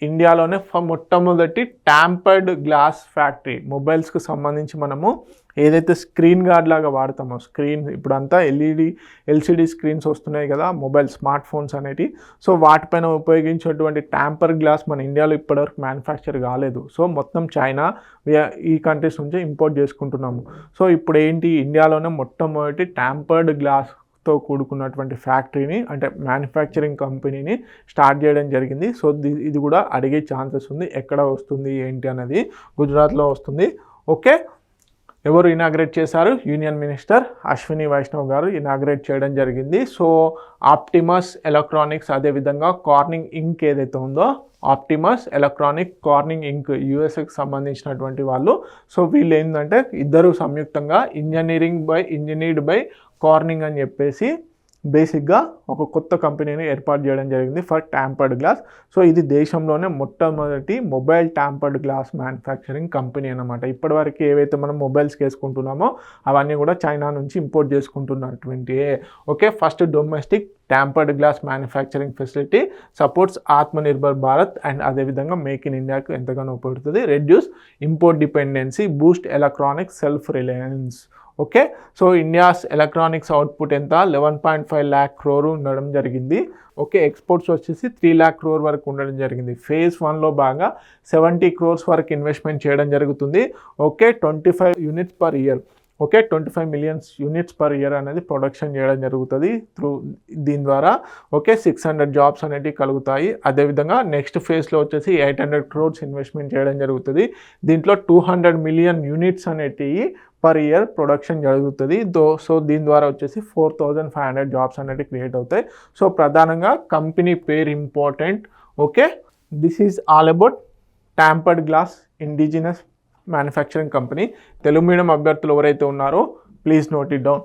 ఇండియాలోనే మొట్టమొదటి tampered glass factory. మొబైల్స్కి సంబంధించి మనము ఏదైతే స్క్రీన్ గార్డ్ లాగా వాడతామో, స్క్రీన్ ఇప్పుడంతా ఎల్సిడి స్క్రీన్స్ వస్తున్నాయి కదా మొబైల్ స్మార్ట్ ఫోన్స్ అనేవి. సో వాటిపైన ఉపయోగించేటువంటి ట్యాంపర్ గ్లాస్ మన ఇండియాలో ఇప్పటివరకు మ్యానుఫ్యాక్చర్ కాలేదు. సో మొత్తం చైనా ఈ కంట్రీస్ నుంచి ఇంపోర్ట్ చేసుకుంటున్నాము. సో ఇప్పుడు ఏంటి, ఇండియాలోనే మొట్టమొదటి ట్యాంపర్డ్ గ్లాస్తో కూడుకున్నటువంటి ఫ్యాక్టరీని, అంటే మ్యానుఫ్యాక్చరింగ్ కంపెనీని స్టార్ట్ చేయడం జరిగింది. సో ఇది కూడా అడిగే ఛాన్సెస్ ఉంది, ఎక్కడ వస్తుంది ఏంటి అనేది. గుజరాత్లో వస్తుంది. ఓకే, ఎవరు ఇనాగ్రేట్ చేశారు? యూనియన్ మినిస్టర్ అశ్విని వైష్ణవ్ గారు ఇనాగ్రేట్ చేయడం జరిగింది. సో ఆప్టిమస్ ఎలక్ట్రానిక్స్, అదేవిధంగా కార్నింగ్ ఇంక్ ఏదైతే ఉందో, ఆప్టిమస్ ఎలక్ట్రానిక్ కార్నింగ్ ఇంక్ యూఎస్ఏకి సంబంధించినటువంటి వాళ్ళు. సో వీళ్ళు ఏంటంటే ఇద్దరు సంయుక్తంగా ఇంజనీర్డ్ బై కార్నింగ్ అని చెప్పేసి బేసిక్గా ఒక కొత్త కంపెనీని ఏర్పాటు చేయడం జరిగింది ఫర్ ట్యాంపర్డ్ గ్లాస్. సో ఇది దేశంలోనే మొట్టమొదటి mobile tampered glass manufacturing company అనమాట. ఇప్పటివరకు ఏవైతే మనం మొబైల్స్కి వేసుకుంటున్నామో అవన్నీ కూడా చైనా నుంచి ఇంపోర్ట్ చేసుకుంటున్నటువంటి. Okay, first domestic tempered glass manufacturing facility supports Atmanirbhar Bharat and అదేవిధంగా మేక్ ఇన్ ఇండియాకు ఎంతగానో ఉపయోగపడుతుంది. Reduce import dependency, boost electronic self reliance. Okay, so India's electronics output ఎంత? 11.5 lakh crore ఉండడం జరిగింది. ఓకే, ఎక్స్పోర్ట్స్ వచ్చేసి 3 lakh crore వరకు ఉండడం జరిగింది. ఫేజ్ 1లో బాగా 70 crores వరకు ఇన్వెస్ట్మెంట్ చేయడం జరుగుతుంది. Okay, 25 units per year. Okay, 25 million units per year అనేది ప్రొడక్షన్ చేయడం జరుగుతుంది దీని ద్వారా. ఓకే, 600 జాబ్స్ అనేటివి కలుగుతాయి. అదేవిధంగా నెక్స్ట్ ఫేజ్లో వచ్చేసి 800 crores ఇన్వెస్ట్మెంట్ చేయడం జరుగుతుంది. దీంట్లో 200 million units అనేటివి పర్ ఇయర్ ప్రొడక్షన్ జరుగుతుంది. సో దీని ద్వారా వచ్చేసి 4500 జాబ్స్ అనేవి క్రియేట్ అవుతాయి. సో ప్రధానంగా కంపెనీ పేరు important. Okay, this is all about tampered glass indigenous manufacturing company. Telugu medium అభ్యర్థులు ఎవరైతే ఉన్నారో ప్లీజ్ నోట్ ఇట్ డౌన్.